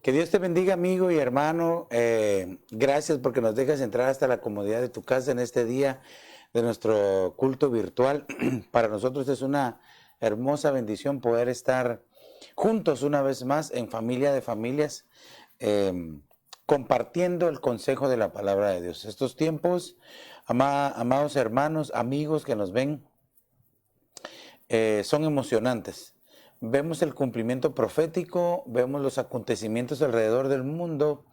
Que Dios te bendiga, amigo y hermano. Gracias porque nos dejas entrar hasta la comodidad de tu casa en este día de nuestro culto virtual. Para nosotros es una hermosa bendición poder estar juntos una vez más en familia de familias, compartiendo el consejo de la palabra de Dios. Estos tiempos, amados hermanos, amigos que nos ven, son emocionantes. Vemos el cumplimiento profético, vemos los acontecimientos alrededor del mundo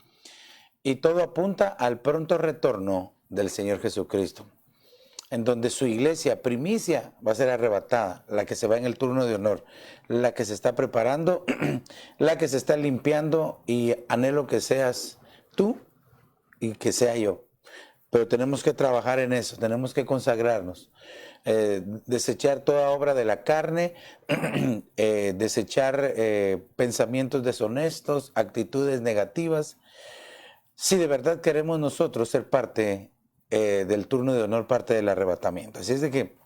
y todo apunta al pronto retorno del Señor Jesucristo, en donde su iglesia primicia va a ser arrebatada, la que se va en el turno de honor, la que se está preparando, la que se está limpiando, y anhelo que seas tú y que sea yo. Pero tenemos que trabajar en eso, tenemos que consagrarnos, desechar toda obra de la carne, desechar pensamientos deshonestos, actitudes negativas, si de verdad queremos nosotros ser parte del turno de honor, parte del arrebatamiento. Así es de que,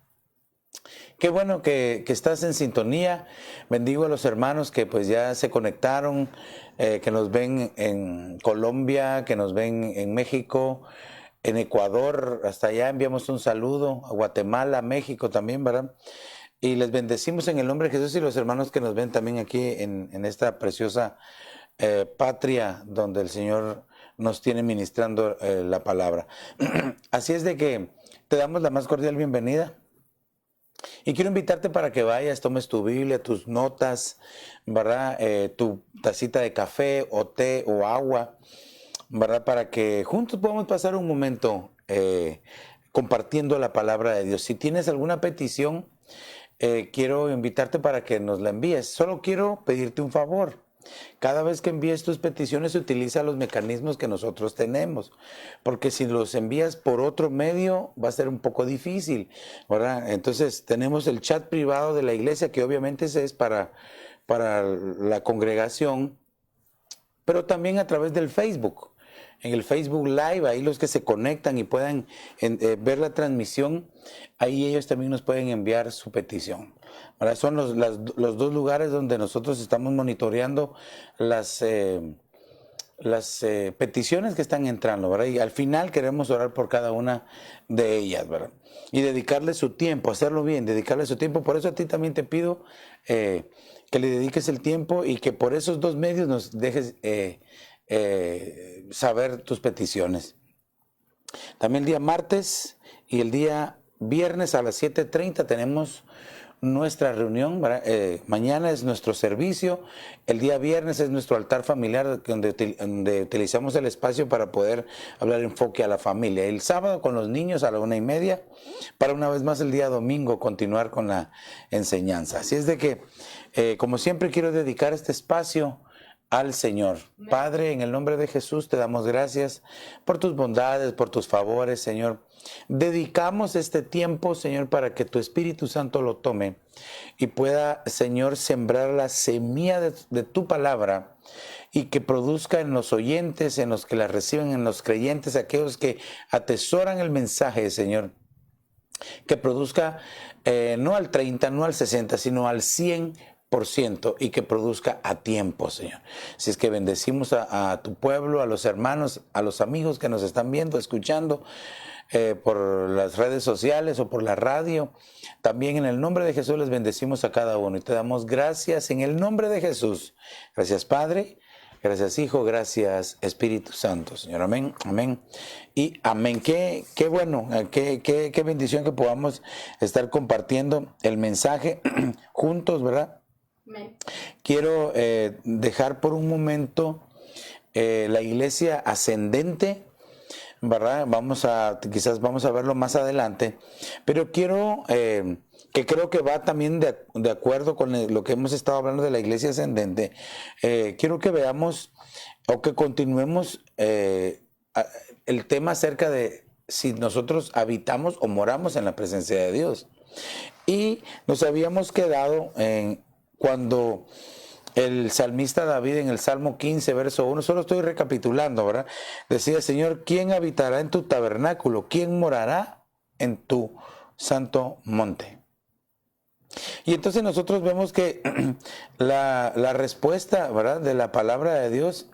qué bueno que estás en sintonía. Bendigo a los hermanos que pues ya se conectaron, que nos ven en Colombia, que nos ven en México, en Ecuador, hasta allá enviamos un saludo, a Guatemala, México también, ¿verdad? Y les bendecimos en el nombre de Jesús, y los hermanos que nos ven también aquí en esta preciosa patria donde el Señor nos tiene ministrando la palabra. Así es de que te damos la más cordial bienvenida. Y quiero invitarte para que vayas, tomes tu Biblia, tus notas, ¿verdad? Tu tacita de café o té o agua, ¿verdad? Para que juntos podamos pasar un momento compartiendo la palabra de Dios. Si tienes alguna petición, quiero invitarte para que nos la envíes. Solo quiero pedirte un favor. Cada vez que envíes tus peticiones, utiliza los mecanismos que nosotros tenemos, porque si los envías por otro medio va a ser un poco difícil, ¿verdad? Entonces tenemos el chat privado de la iglesia, que obviamente ese es para la congregación, pero también a través del Facebook. En el Facebook Live, ahí los que se conectan y puedan ver la transmisión, ahí ellos también nos pueden enviar su petición. Ahora son los dos lugares donde nosotros estamos monitoreando las peticiones que están entrando, ¿verdad? Y al final queremos orar por cada una de ellas, ¿verdad? Y dedicarle su tiempo, hacerlo bien, dedicarle su tiempo. Por eso a ti también te pido que le dediques el tiempo y que por esos dos medios nos dejes saber tus peticiones. También el día martes y el día viernes a las 7:30 tenemos nuestra reunión. Mañana es nuestro servicio, el día viernes es nuestro altar familiar, donde utilizamos el espacio para poder hablar enfoque a la familia. El sábado con los niños a la 1:30, para una vez más el día domingo continuar con la enseñanza. Así es de que, como siempre, quiero dedicar este espacio al Señor. Padre, en el nombre de Jesús te damos gracias por tus bondades, por tus favores, Señor. Dedicamos este tiempo, Señor, para que tu Espíritu Santo lo tome y pueda, Señor, sembrar la semilla de tu palabra, y que produzca en los oyentes, en los que la reciben, en los creyentes, aquellos que atesoran el mensaje, Señor, que produzca no al 30, no al 60, sino al 100%, y que produzca a tiempo, Señor. Si es que bendecimos a tu pueblo, a los hermanos, a los amigos que nos están viendo, escuchando por las redes sociales o por la radio. También en el nombre de Jesús les bendecimos a cada uno y te damos gracias en el nombre de Jesús. Gracias, Padre. Gracias, Hijo. Gracias, Espíritu Santo, Señor. Amén, amén y amén. Qué bueno, qué bendición que podamos estar compartiendo el mensaje juntos, ¿verdad? Amén. Quiero dejar por un momento la iglesia ascendente, ¿verdad? Quizás vamos a verlo más adelante, pero quiero, que creo que va también de acuerdo con lo que hemos estado hablando de la iglesia ascendente. Quiero que veamos o que continuemos el tema acerca de si nosotros habitamos o moramos en la presencia de Dios. Y nos habíamos quedado cuando el salmista David, en el Salmo 15, verso 1, solo estoy recapitulando, ¿verdad? Decía: Señor, ¿quién habitará en tu tabernáculo? ¿Quién morará en tu santo monte? Y entonces nosotros vemos que la respuesta, ¿verdad?, de la palabra de Dios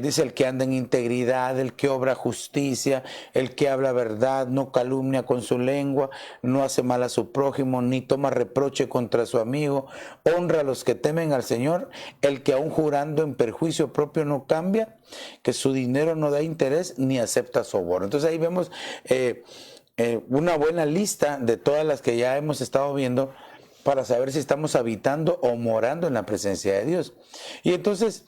dice: el que anda en integridad, el que obra justicia, el que habla verdad, no calumnia con su lengua, no hace mal a su prójimo, ni toma reproche contra su amigo, honra a los que temen al Señor, el que aun jurando en perjuicio propio no cambia, que su dinero no da interés ni acepta soborno. Entonces ahí vemos una buena lista de todas las que ya hemos estado viendo, para saber si estamos habitando o morando en la presencia de Dios. Y entonces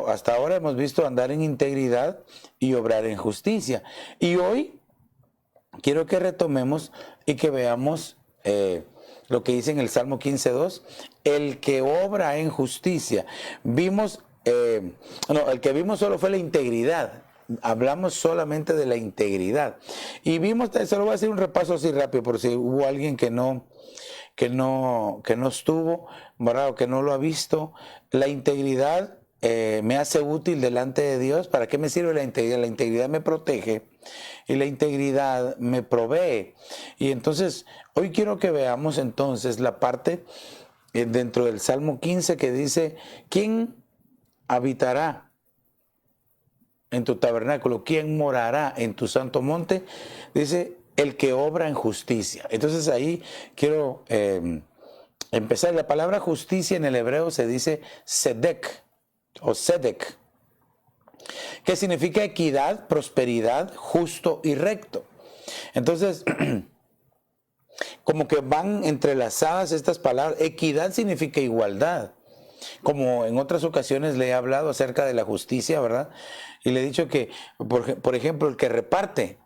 hasta ahora hemos visto andar en integridad y obrar en justicia. Y hoy quiero que retomemos y que veamos lo que dice en el Salmo 15:2, el que obra en justicia. El que vimos solo fue la integridad. Hablamos solamente de la integridad. Y vimos, se lo voy a hacer un repaso así rápido, por si hubo alguien que no estuvo, ¿verdad?, o que no lo ha visto. La integridad me hace útil delante de Dios. ¿Para qué me sirve la integridad? La integridad me protege y la integridad me provee. Y entonces, hoy quiero que veamos entonces la parte dentro del Salmo 15 que dice: ¿quién habitará en tu tabernáculo? ¿Quién morará en tu santo monte? Dice: el que obra en justicia. Entonces ahí quiero empezar. La palabra justicia en el hebreo se dice sedek o sedek, que significa equidad, prosperidad, justo y recto. Entonces, como que van entrelazadas estas palabras. Equidad significa igualdad. Como en otras ocasiones le he hablado acerca de la justicia, ¿verdad? Y le he dicho que, por ejemplo, el que reparte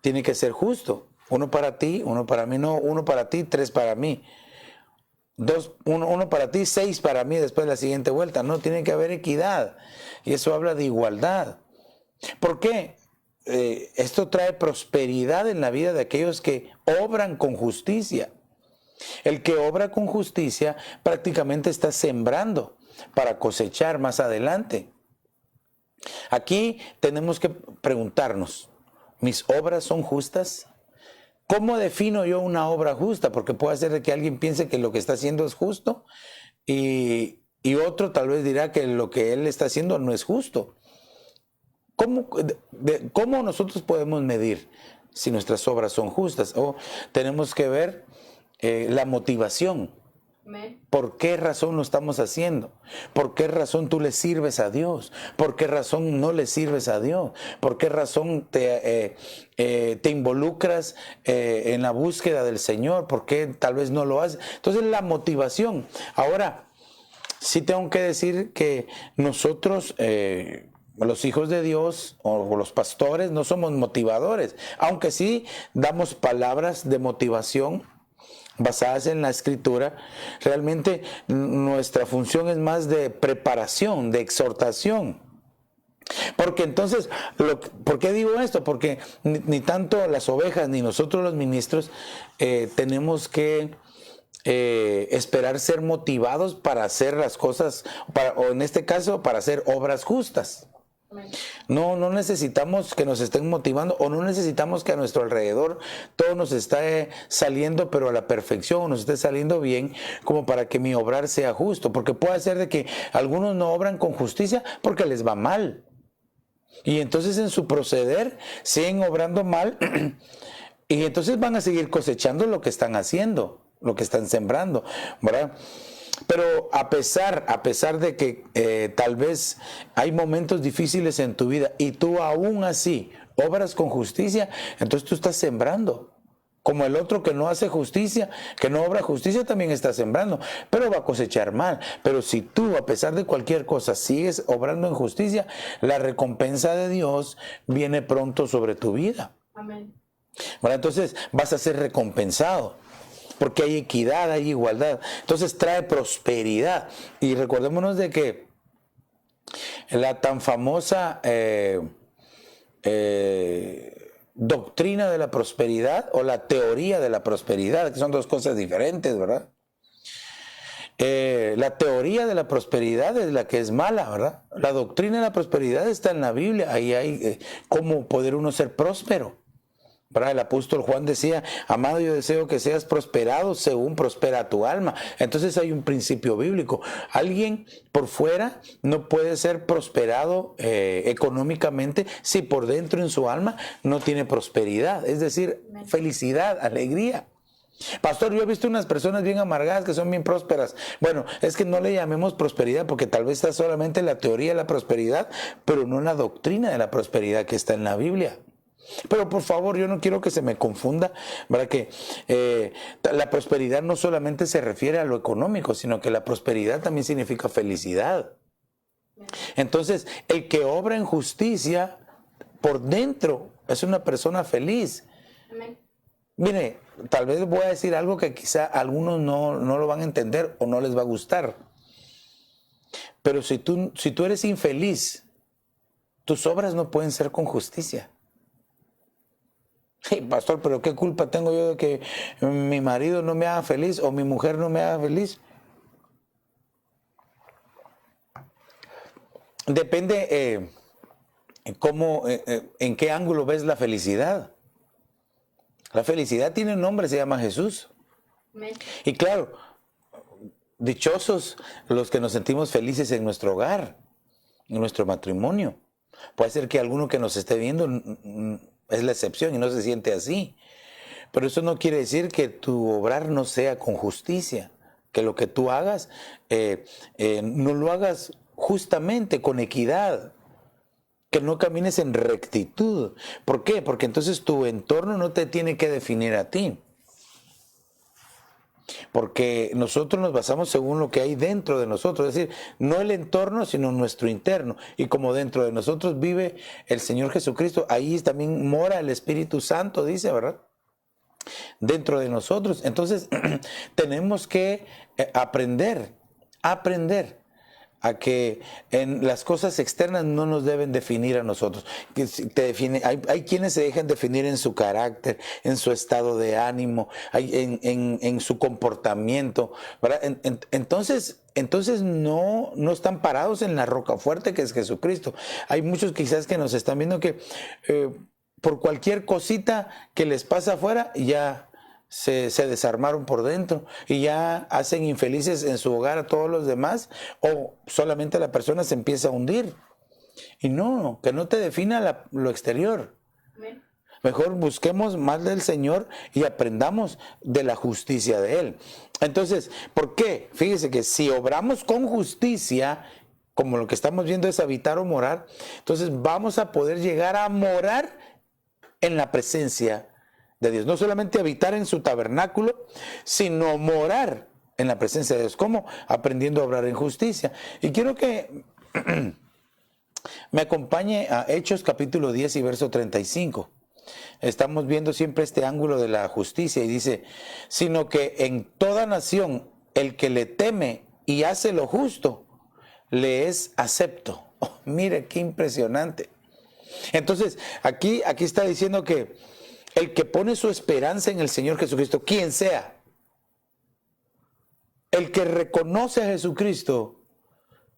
tiene que ser justo. Uno para ti, uno para mí, no, uno para ti, 3 para mí. Uno para ti, 6 para mí después de la siguiente vuelta. No, tiene que haber equidad. Y eso habla de igualdad. ¿Por qué? Esto trae prosperidad en la vida de aquellos que obran con justicia. El que obra con justicia prácticamente está sembrando para cosechar más adelante. Aquí tenemos que preguntarnos: ¿mis obras son justas? ¿Cómo defino yo una obra justa? Porque puede ser que alguien piense que lo que está haciendo es justo y otro tal vez dirá que lo que él está haciendo no es justo. ¿Cómo nosotros podemos medir si nuestras obras son justas? Tenemos que ver la motivación. ¿Por qué razón lo estamos haciendo? ¿Por qué razón tú le sirves a Dios? ¿Por qué razón no le sirves a Dios? ¿Por qué razón te involucras en la búsqueda del Señor? ¿Por qué tal vez no lo haces? Entonces, la motivación. Ahora, sí tengo que decir que nosotros, los hijos de Dios o los pastores, no somos motivadores, aunque sí damos palabras de motivación basadas en la Escritura. Realmente nuestra función es más de preparación, de exhortación. Porque entonces, ¿por qué digo esto? Porque ni tanto las ovejas ni nosotros los ministros tenemos que esperar ser motivados para hacer las cosas, o en este caso, para hacer obras justas. No necesitamos que nos estén motivando, o no necesitamos que a nuestro alrededor todo nos esté saliendo pero a la perfección, o nos esté saliendo bien como para que mi obrar sea justo, porque puede ser de que algunos no obran con justicia porque les va mal, y entonces en su proceder siguen obrando mal y entonces van a seguir cosechando lo que están haciendo, lo que están sembrando, ¿verdad? Pero a pesar de que tal vez hay momentos difíciles en tu vida y tú aún así obras con justicia, entonces tú estás sembrando. Como el otro que no hace justicia, que no obra justicia, también está sembrando, pero va a cosechar mal. Pero si tú, a pesar de cualquier cosa, sigues obrando en justicia, la recompensa de Dios viene pronto sobre tu vida. Amén. Bueno, entonces vas a ser recompensado, porque hay equidad, hay igualdad. Entonces trae prosperidad. Y recordémonos de que la tan famosa doctrina de la prosperidad, o la teoría de la prosperidad, que son dos cosas diferentes, ¿verdad? La teoría de la prosperidad es la que es mala, ¿verdad? La doctrina de la prosperidad está en la Biblia. Ahí hay cómo poder uno ser próspero. ¿verdad? El apóstol Juan decía, amado, yo deseo que seas prosperado según prospera tu alma. Entonces hay un principio bíblico. Alguien por fuera no puede ser prosperado económicamente si por dentro en su alma no tiene prosperidad, es decir, felicidad, alegría. Pastor, yo he visto unas personas bien amargadas que son bien prósperas. Bueno, es que no le llamemos prosperidad porque tal vez está solamente la teoría de la prosperidad, pero no la doctrina de la prosperidad que está en la Biblia. Pero por favor, yo no quiero que se me confunda, ¿verdad? Que la prosperidad no solamente se refiere a lo económico, sino que la prosperidad también significa felicidad. Entonces, el que obra en justicia por dentro es una persona feliz. Amén. Mire, tal vez voy a decir algo que quizá algunos no lo van a entender o no les va a gustar. Pero si tú eres infeliz, tus obras no pueden ser con justicia. Hey, pastor, pero ¿qué culpa tengo yo de que mi marido no me haga feliz o mi mujer no me haga feliz? Depende en qué ángulo ves la felicidad. La felicidad tiene un nombre, se llama Jesús. Y claro, dichosos los que nos sentimos felices en nuestro hogar, en nuestro matrimonio. Puede ser que alguno que nos esté viendo es la excepción y no se siente así. Pero eso no quiere decir que tu obrar no sea con justicia, que lo que tú hagas no lo hagas justamente, con equidad, que no camines en rectitud. ¿Por qué? Porque entonces tu entorno no te tiene que definir a ti. Porque nosotros nos basamos según lo que hay dentro de nosotros, es decir, no el entorno, sino nuestro interno. Y como dentro de nosotros vive el Señor Jesucristo, ahí también mora el Espíritu Santo, dice, ¿verdad? Dentro de nosotros. Entonces, tenemos que aprender a que en las cosas externas no nos deben definir a nosotros. Hay quienes se dejan definir en su carácter, en su estado de ánimo, en su comportamiento, ¿verdad? Entonces no están parados en la roca fuerte que es Jesucristo. Hay muchos quizás que nos están viendo que por cualquier cosita que les pasa afuera ya se desarmaron por dentro y ya hacen infelices en su hogar a todos los demás, o solamente la persona se empieza a hundir. Y no, que no te defina lo exterior. Amén. Mejor busquemos más del Señor y aprendamos de la justicia de Él. Entonces, ¿por qué? Fíjese que si obramos con justicia, como lo que estamos viendo es habitar o morar, entonces vamos a poder llegar a morar en la presencia de Dios. No solamente habitar en su tabernáculo, sino morar en la presencia de Dios. ¿Cómo? Aprendiendo a obrar en justicia. Y quiero que me acompañe a Hechos capítulo 10 y verso 35. Estamos viendo siempre este ángulo de la justicia y dice, sino que en toda nación el que le teme y hace lo justo, le es acepto. Oh, mire qué impresionante. Entonces, aquí está diciendo que el que pone su esperanza en el Señor Jesucristo, quien sea, el que reconoce a Jesucristo,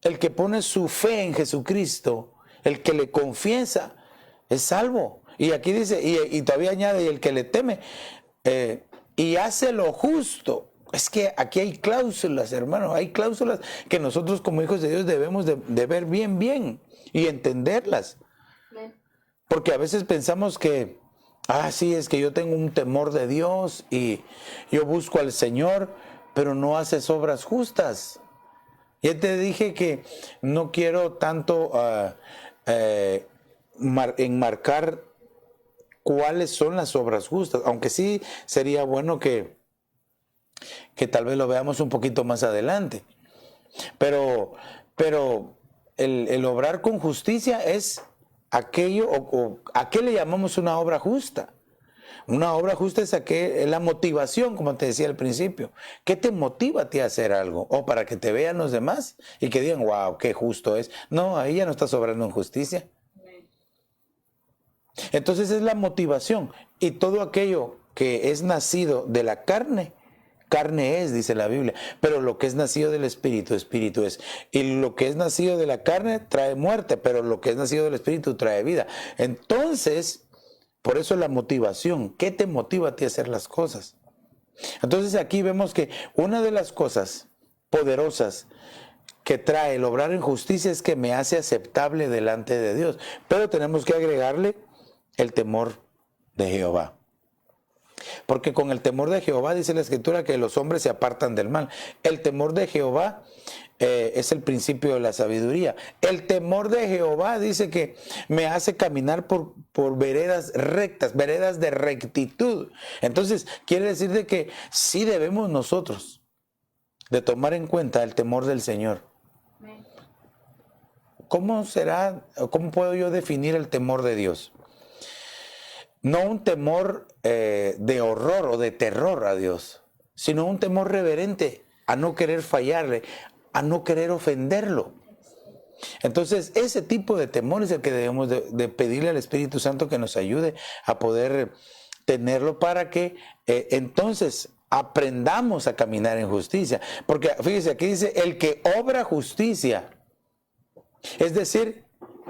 el que pone su fe en Jesucristo, el que le confiesa, es salvo. Y aquí dice, y todavía añade, y el que le teme y hace lo justo. Es que aquí hay cláusulas, hermano, hay cláusulas que nosotros como hijos de Dios debemos de ver bien y entenderlas. Porque a veces pensamos que, sí, es que yo tengo un temor de Dios y yo busco al Señor, pero no haces obras justas. Ya te dije que no quiero tanto enmarcar cuáles son las obras justas, aunque sí sería bueno que tal vez lo veamos un poquito más adelante. Pero el obrar con justicia es aquello, ¿a qué le llamamos una obra justa? Una obra justa es la motivación, como te decía al principio. ¿Qué te motiva a ti a hacer algo? O para que te vean los demás y que digan, wow, qué justo es. No, ahí ya no estás obrando en justicia. Entonces es la motivación. Y todo aquello que es nacido de la carne, carne es, dice la Biblia. Pero lo que es nacido del Espíritu, Espíritu es. Y lo que es nacido de la carne trae muerte, pero lo que es nacido del Espíritu trae vida. Entonces, Por eso la motivación. ¿Qué te motiva a ti a hacer las cosas? Entonces aquí vemos que una de las cosas poderosas que trae el obrar en justicia es que me hace aceptable delante de Dios. Pero tenemos que agregarle el temor de Jehová. Porque con el temor de Jehová dice la Escritura que los hombres se apartan del mal. El temor de Jehová es el principio de la sabiduría. El temor de Jehová dice que me hace caminar por veredas rectas, veredas de rectitud. Entonces quiere decir de que sí debemos nosotros de tomar en cuenta el temor del Señor. ¿Cómo será, cómo puedo yo definir el temor de Dios? No un temor de horror o de terror a Dios, sino un temor reverente a no querer fallarle, a no querer ofenderlo. Entonces, ese tipo de temor es el que debemos de pedirle al Espíritu Santo que nos ayude a poder tenerlo para que entonces aprendamos a caminar en justicia. Porque fíjese, aquí dice, el que obra justicia, es decir,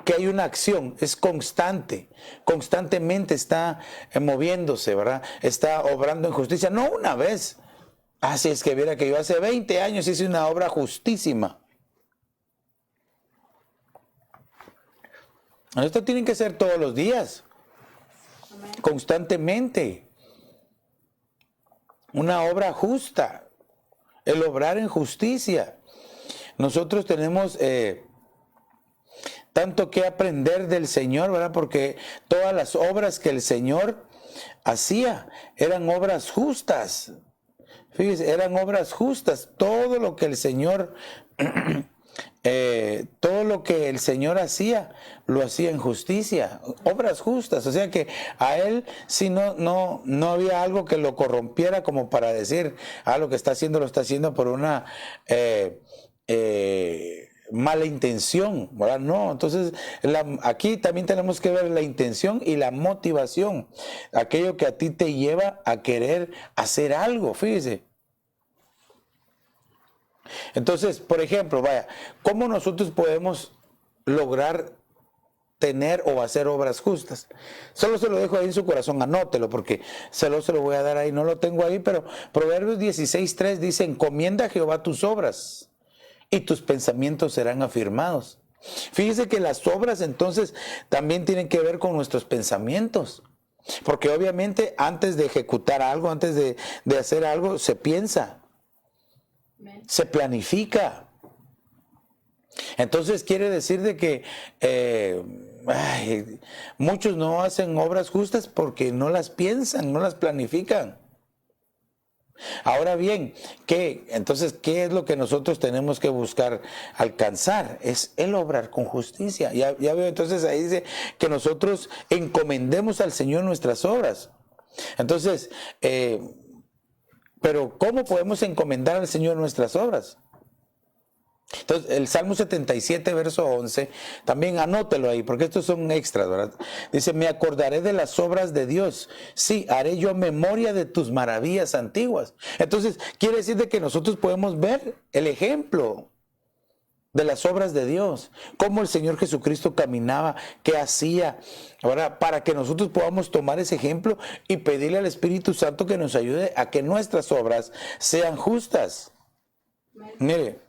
que hay una acción, es constante, constantemente está moviéndose, ¿verdad? Está obrando en justicia, no una vez. Así es que viera que yo hace 20 años hice una obra justísima. Esto tiene que ser todos los días, constantemente. Una obra justa, el obrar en justicia. Nosotros tenemos tanto que aprender del Señor, ¿verdad? Porque todas las obras que el Señor hacía eran obras justas. Fíjese, eran obras justas. Todo lo que el Señor, hacía, lo hacía en justicia. Obras justas. O sea que a él sí no había algo que lo corrompiera como para decir, lo que está haciendo lo está haciendo por una mala intención, ¿verdad? No, entonces aquí también tenemos que ver la intención y la motivación, aquello que a ti te lleva a querer hacer algo, fíjese. Entonces, por ejemplo, ¿cómo nosotros podemos lograr tener o hacer obras justas? Solo se lo dejo ahí en su corazón, anótelo, porque se lo voy a dar ahí, no lo tengo ahí, pero Proverbios 16:3 dice, encomienda a Jehová tus obras y tus pensamientos serán afirmados. Fíjese que las obras entonces también tienen que ver con nuestros pensamientos, porque obviamente antes de ejecutar algo, antes de hacer algo, se piensa, se planifica. Entonces quiere decir de que muchos no hacen obras justas porque no las piensan, no las planifican. Ahora bien, entonces, ¿qué es lo que nosotros tenemos que buscar alcanzar? Es el obrar con justicia. Ya veo, entonces ahí dice que nosotros encomendemos al Señor nuestras obras. Entonces, pero ¿cómo podemos encomendar al Señor nuestras obras? Entonces, el Salmo 77, verso 11, también anótelo ahí, porque estos son extras, ¿verdad? Dice, me acordaré de las obras de Dios. Sí, haré yo memoria de tus maravillas antiguas. Entonces, quiere decir de que nosotros podemos ver el ejemplo de las obras de Dios, cómo el Señor Jesucristo caminaba, qué hacía, ¿verdad? Para que nosotros podamos tomar ese ejemplo y pedirle al Espíritu Santo que nos ayude a que nuestras obras sean justas. Mire.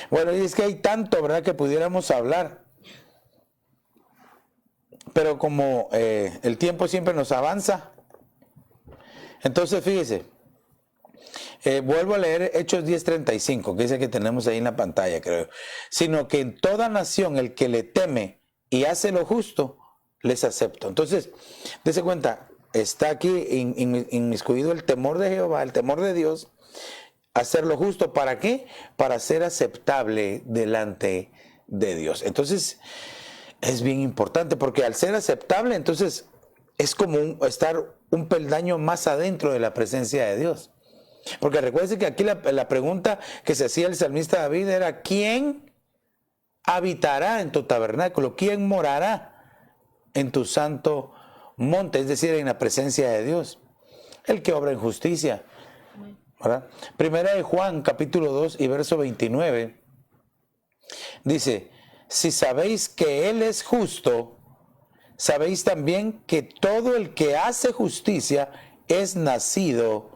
Bueno, y es que hay tanto, ¿verdad?, que pudiéramos hablar. Pero como el tiempo siempre nos avanza, entonces fíjese, vuelvo a leer Hechos 10:35, que dice que tenemos ahí en la pantalla, creo. Sino que en toda nación el que le teme y hace lo justo, les acepto. Entonces, dése cuenta, está aquí inmiscuido el temor de Jehová, el temor de Dios. Hacer lo justo, ¿para qué? Para ser aceptable delante de Dios. Entonces, es bien importante, porque al ser aceptable, entonces, es como estar un peldaño más adentro de la presencia de Dios. Porque recuerden que aquí la pregunta que se hacía el salmista David era, ¿quién habitará en tu tabernáculo? ¿Quién morará en tu santo monte? Es decir, en la presencia de Dios. El que obra en justicia, ¿verdad? Primera de Juan, capítulo 2 y verso 29, dice, si sabéis que Él es justo, sabéis también que todo el que hace justicia es nacido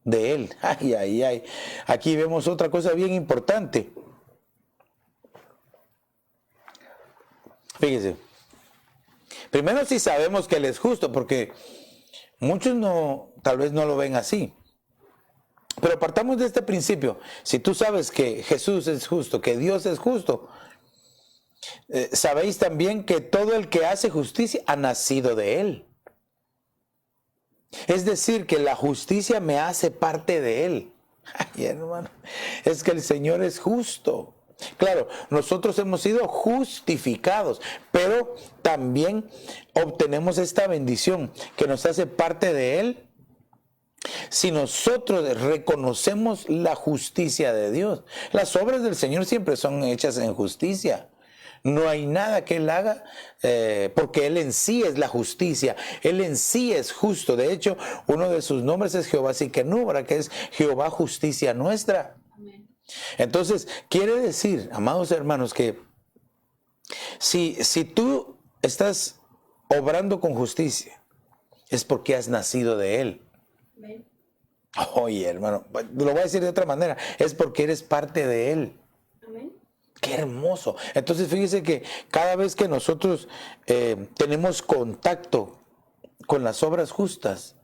de él. Ay, ay, ay. Aquí vemos otra cosa bien importante. Fíjese. Primero sí sabemos que él es justo, porque muchos tal vez no lo ven así. Pero partamos de este principio. Si tú sabes que Jesús es justo, que Dios es justo, sabéis también que todo el que hace justicia ha nacido de él. Es decir, que la justicia me hace parte de él. Ay, hermano, es que el Señor es justo. Claro, nosotros hemos sido justificados, pero también obtenemos esta bendición que nos hace parte de él. Si nosotros reconocemos la justicia de Dios, las obras del Señor siempre son hechas en justicia. No hay nada que Él haga, porque Él en sí es la justicia. Él en sí es justo. De hecho, uno de sus nombres es Jehová Tsidkenu, que es Jehová justicia nuestra. Amén. Entonces, quiere decir, amados hermanos, que si tú estás obrando con justicia, es porque has nacido de Él. Amén. Oye, hermano, lo voy a decir de otra manera, es porque eres parte de Él. Amén. ¡Qué hermoso! Entonces, fíjese que cada vez que nosotros tenemos contacto con las obras justas,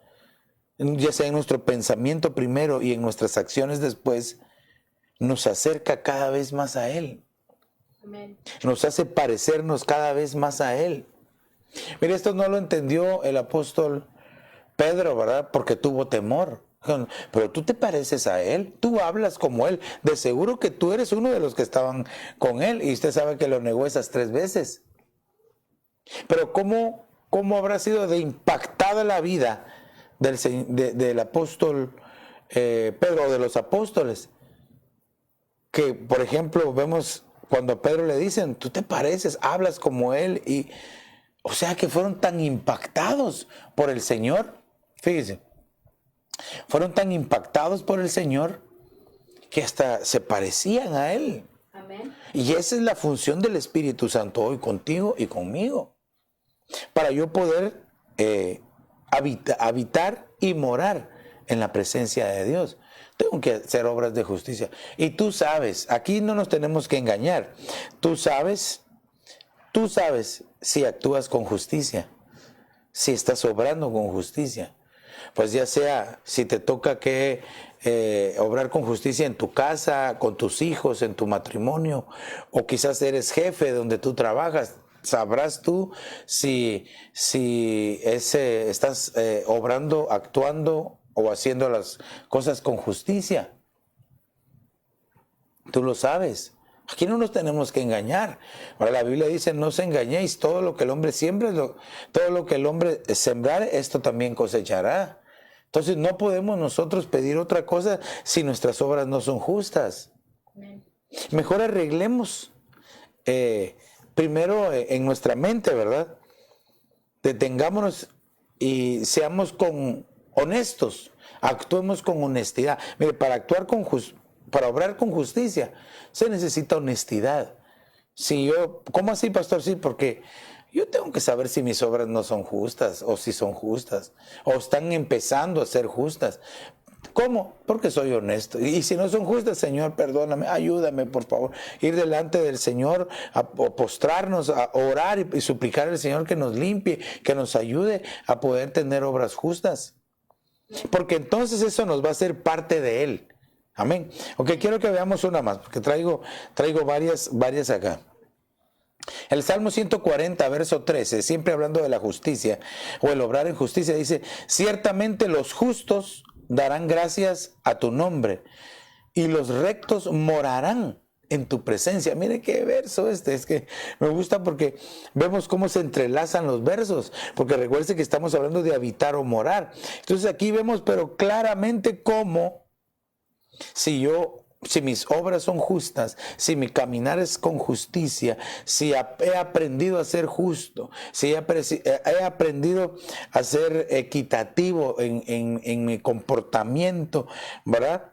ya sea en nuestro pensamiento primero y en nuestras acciones después, nos acerca cada vez más a Él. Amén. Nos hace parecernos cada vez más a Él. Mire, esto no lo entendió el apóstol Pedro, ¿verdad? Porque tuvo temor. Pero tú te pareces a él, tú hablas como él, de seguro que tú eres uno de los que estaban con él, y usted sabe que lo negó esas 3 veces. Pero ¿cómo habrá sido de impactada la vida del apóstol Pedro, o de los apóstoles? Que, por ejemplo, vemos cuando a Pedro le dicen, tú te pareces, hablas como él, y o sea que fueron tan impactados por el Señor. Fíjese. Fueron tan impactados por el Señor que hasta se parecían a Él. Amén. Y esa es la función del Espíritu Santo hoy contigo y conmigo. Para yo poder habitar y morar en la presencia de Dios. Tengo que hacer obras de justicia. Y tú sabes, aquí no nos tenemos que engañar. Tú sabes si actúas con justicia, si estás obrando con justicia. Pues ya sea si te toca que obrar con justicia en tu casa, con tus hijos, en tu matrimonio, o quizás eres jefe donde tú trabajas, sabrás tú si estás obrando, actuando o haciendo las cosas con justicia. Tú lo sabes. Aquí no nos tenemos que engañar. Ahora la Biblia dice, no os engañéis, todo lo que el hombre siembra, todo lo que el hombre sembrar, esto también cosechará. Entonces no podemos nosotros pedir otra cosa si nuestras obras no son justas. Amén. Mejor arreglemos primero en nuestra mente, ¿verdad? Detengámonos y seamos honestos, actuemos con honestidad. Mire, para obrar con justicia se necesita honestidad. ¿Cómo así, pastor? Sí, porque yo tengo que saber si mis obras no son justas, o si son justas, o están empezando a ser justas. ¿Cómo? Porque soy honesto. Y si no son justas, Señor, perdóname, ayúdame, por favor. Ir delante del Señor, a postrarnos, a orar y suplicar al Señor que nos limpie, que nos ayude a poder tener obras justas. Porque entonces eso nos va a ser parte de Él. Amén. Ok, quiero que veamos una más, porque traigo varias acá. El Salmo 140, verso 13, siempre hablando de la justicia o el obrar en justicia, dice, ciertamente los justos darán gracias a tu nombre y los rectos morarán en tu presencia. Mire qué verso es que me gusta porque vemos cómo se entrelazan los versos, porque recuerde que estamos hablando de habitar o morar. Entonces aquí vemos pero claramente cómo si mis obras son justas, si mi caminar es con justicia, si he aprendido a ser justo, si he aprendido a ser equitativo en mi comportamiento, ¿verdad?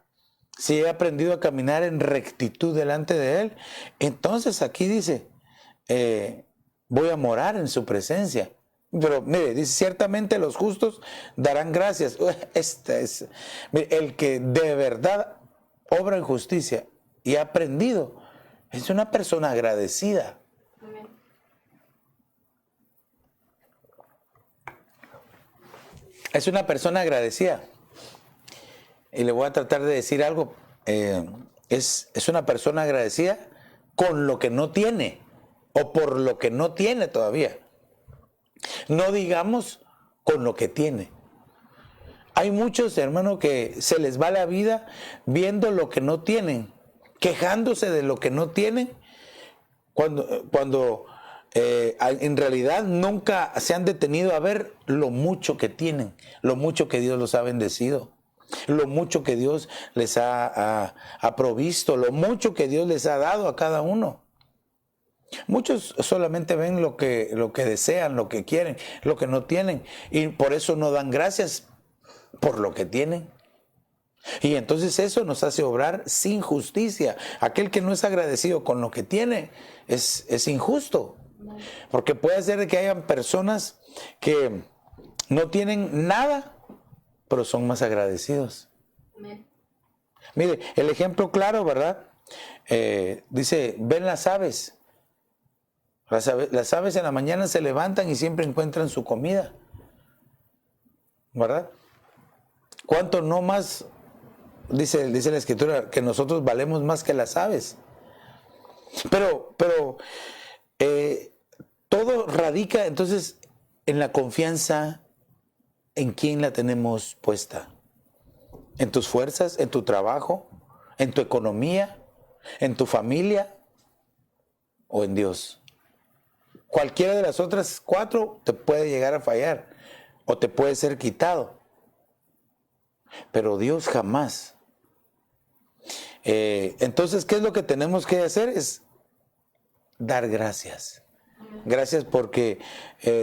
Si he aprendido a caminar en rectitud delante de Él, entonces aquí dice, voy a morar en su presencia. Pero mire, dice, ciertamente los justos darán gracias. Mire, el que de verdad obra en justicia y ha aprendido, es una persona agradecida. Es una persona agradecida. Y le voy a tratar de decir algo. Es una persona agradecida con lo que no tiene o por lo que no tiene todavía. No digamos con lo que tiene. Hay muchos, hermanos, que se les va la vida viendo lo que no tienen, quejándose de lo que no tienen, cuando en realidad nunca se han detenido a ver lo mucho que tienen, lo mucho que Dios los ha bendecido, lo mucho que Dios les ha provisto, lo mucho que Dios les ha dado a cada uno. Muchos solamente ven lo que desean, lo que quieren, lo que no tienen, y por eso no dan gracias por lo que tienen. Y entonces eso nos hace obrar sin justicia. Aquel que no es agradecido con lo que tiene es injusto. Porque puede ser que hayan personas que no tienen nada, pero son más agradecidos. Amén. Mire, el ejemplo claro, ¿verdad? Dice, ven las aves. Las aves en la mañana se levantan y siempre encuentran su comida, ¿verdad? ¿Cuánto no más, dice la Escritura, que nosotros valemos más que las aves? Pero todo radica entonces en la confianza en quién la tenemos puesta. En tus fuerzas, en tu trabajo, en tu economía, en tu familia o en Dios. Cualquiera de las otras cuatro te puede llegar a fallar o te puede ser quitado. Pero Dios jamás. Entonces, ¿qué es lo que tenemos que hacer? Es dar gracias. Gracias porque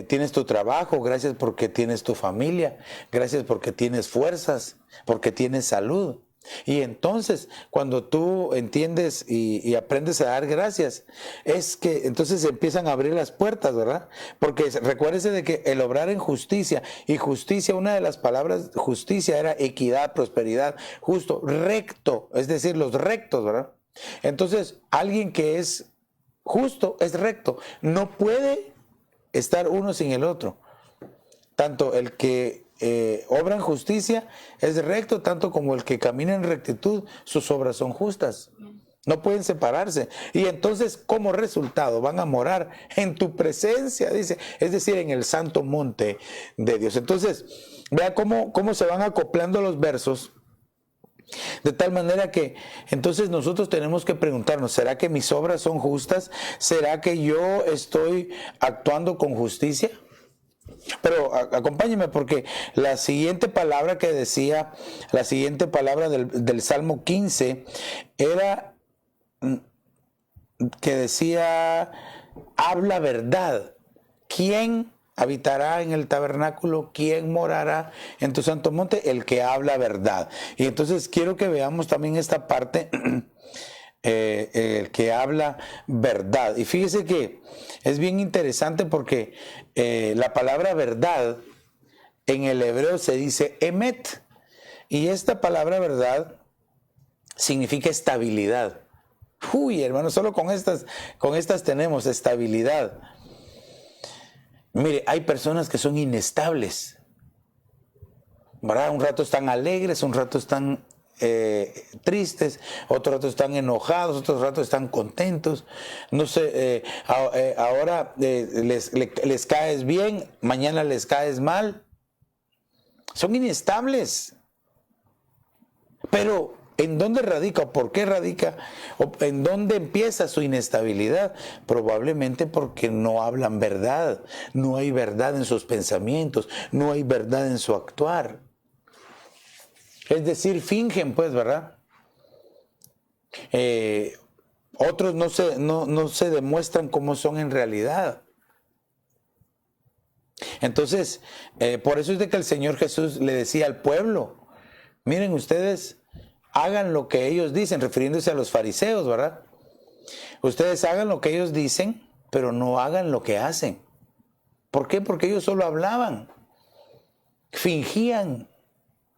tienes tu trabajo, gracias porque tienes tu familia, gracias porque tienes fuerzas, porque tienes salud. Y entonces, cuando tú entiendes y aprendes a dar gracias, es que entonces empiezan a abrir las puertas, ¿verdad? Porque recuérdese de que el obrar en justicia, y justicia, una de las palabras justicia era equidad, prosperidad, justo, recto, es decir, los rectos, ¿verdad? Entonces, alguien que es justo es recto, no puede estar uno sin el otro. Tanto el que obra en justicia es recto, tanto como el que camina en rectitud, sus obras son justas. No pueden separarse. Y entonces, como resultado, van a morar en tu presencia, dice, es decir, en el santo monte de Dios. Entonces, vea cómo se van acoplando los versos, de tal manera que entonces nosotros tenemos que preguntarnos, ¿será que mis obras son justas? ¿Será que yo estoy actuando con justicia? Pero acompáñeme, porque la siguiente palabra que decía, la siguiente palabra del Salmo 15 era que decía, habla verdad. ¿Quién habitará en el tabernáculo? ¿Quién morará en tu santo monte? El que habla verdad. Y entonces quiero que veamos también esta parte, el que habla verdad. Y fíjese que es bien interesante porque la palabra verdad en el hebreo se dice emet. Y esta palabra verdad significa estabilidad. Uy, hermano, solo con estas tenemos estabilidad. Mire, hay personas que son inestables, ¿verdad? Un rato están alegres, un rato están tristes, otro rato están enojados, otro rato están contentos. No sé, ahora les caes bien, mañana les caes mal. Son inestables. Pero ¿en dónde radica o por qué radica o en dónde empieza su inestabilidad? Probablemente porque no hablan verdad, no hay verdad en sus pensamientos, no hay verdad en su actuar. Es decir, fingen, pues, ¿verdad? Otros no se demuestran cómo son en realidad. Entonces, por eso es de que el Señor Jesús le decía al pueblo, miren ustedes, hagan lo que ellos dicen, refiriéndose a los fariseos, ¿verdad? Ustedes hagan lo que ellos dicen, pero no hagan lo que hacen. ¿Por qué? Porque ellos solo hablaban, fingían,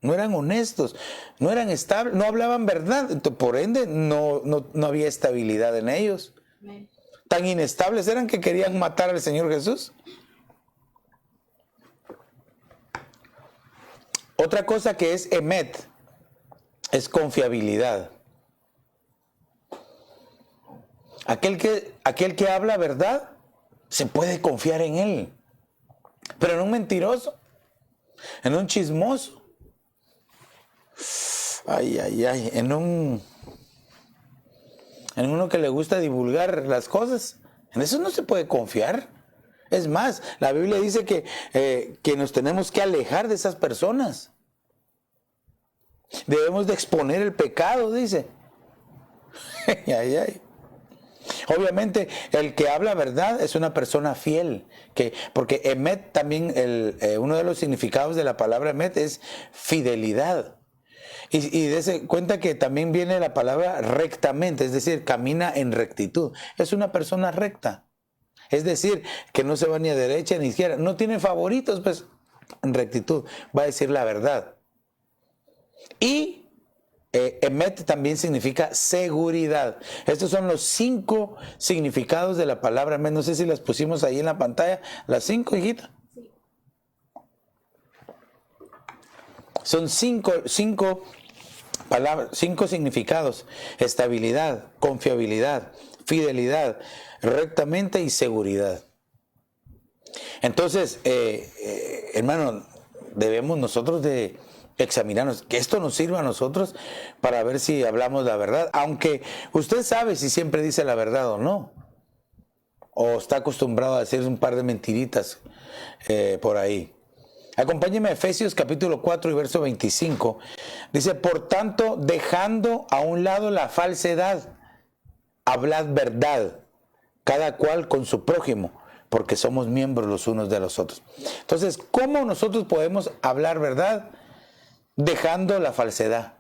no eran honestos, no eran estables, no hablaban verdad. Entonces, por ende, no había estabilidad en ellos. Amén. Tan inestables eran que querían matar al Señor Jesús. Otra cosa que es emet, es confiabilidad. Aquel que habla verdad, se puede confiar en él. Pero en un mentiroso, en un chismoso, en uno que le gusta divulgar las cosas, en eso no se puede confiar. Es más, la Biblia dice que nos tenemos que alejar de esas personas. Debemos de exponer el pecado, dice. Obviamente, el que habla verdad es una persona fiel, porque emet también, uno de los significados de la palabra emet es fidelidad. Y dése cuenta que también viene la palabra rectamente, es decir, camina en rectitud. Es una persona recta. Es decir, que no se va ni a derecha ni a izquierda. No tiene favoritos, pues en rectitud. Va a decir la verdad. Y emet también significa seguridad. Estos son los 5 significados de la palabra emet. No sé si las pusimos ahí en la pantalla. Las 5, hijita. Sí. Son 5 palabras, 5 significados: estabilidad, confiabilidad, fidelidad, rectamente y seguridad. Entonces, hermano, debemos nosotros de examinarnos, que esto nos sirva a nosotros para ver si hablamos la verdad, aunque usted sabe si siempre dice la verdad o no, o está acostumbrado a decir un par de mentiritas por ahí. Acompáñeme a Efesios capítulo 4 y verso 25. Dice: por tanto, dejando a un lado la falsedad, hablad verdad, cada cual con su prójimo, porque somos miembros los unos de los otros. Entonces, ¿cómo nosotros podemos hablar verdad? Dejando la falsedad.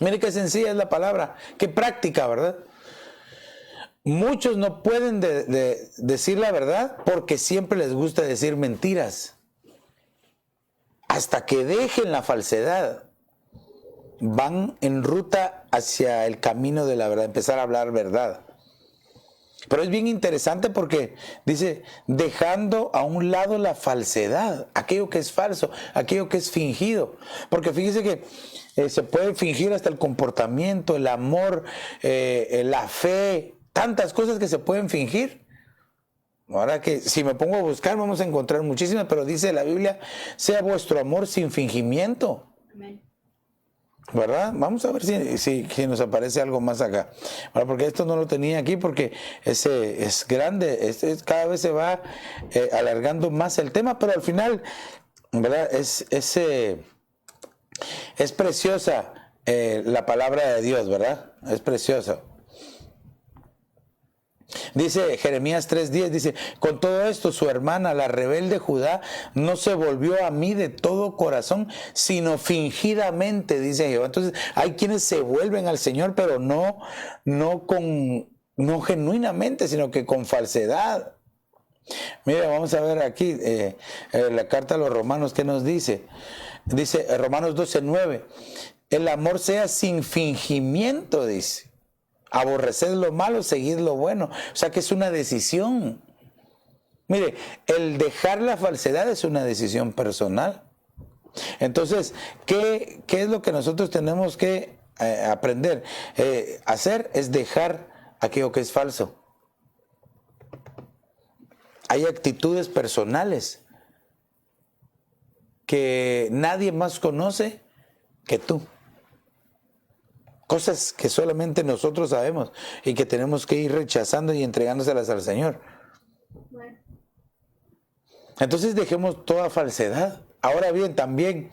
Mire qué sencilla es la palabra, qué práctica, ¿verdad? Muchos no pueden decir la verdad porque siempre les gusta decir mentiras. Hasta que dejen la falsedad, van en ruta hacia el camino de la verdad, empezar a hablar verdad. Pero es bien interesante porque dice, dejando a un lado la falsedad, aquello que es falso, aquello que es fingido. Porque fíjese que se puede fingir hasta el comportamiento, el amor, la fe, tantas cosas que se pueden fingir. Ahora que si me pongo a buscar vamos a encontrar muchísimas, pero dice la Biblia, sea vuestro amor sin fingimiento. Amén. ¿Verdad? Vamos a ver si nos aparece algo más acá. Ahora, porque esto no lo tenía aquí porque ese es grande, cada vez se va alargando más el tema, pero al final, ¿verdad? Es preciosa la palabra de Dios, ¿verdad? Es preciosa. Dice Jeremías 3:10, dice, con todo esto su hermana, la rebelde Judá, no se volvió a mí de todo corazón, sino fingidamente, dice Jehová. Entonces hay quienes se vuelven al Señor, pero no genuinamente, sino que con falsedad. Mira, vamos a ver aquí la carta a los Romanos, ¿qué nos dice? Dice Romanos 12:9, el amor sea sin fingimiento, dice. Aborreced lo malo, seguid lo bueno. O sea que es una decisión. Mire, el dejar la falsedad es una decisión personal. Entonces, ¿qué es lo que nosotros tenemos que aprender? Hacer es dejar aquello que es falso. Hay actitudes personales que nadie más conoce que tú. Cosas que solamente nosotros sabemos y que tenemos que ir rechazando y entregándoselas al Señor. Bueno. Entonces dejemos toda falsedad. Ahora bien, también,